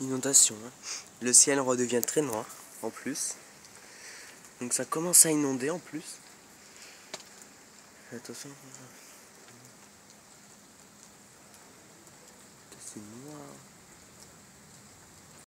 inondation. Hein. Le ciel redevient très noir en plus. Donc ça commence à inonder en plus. Attention. C'est noir.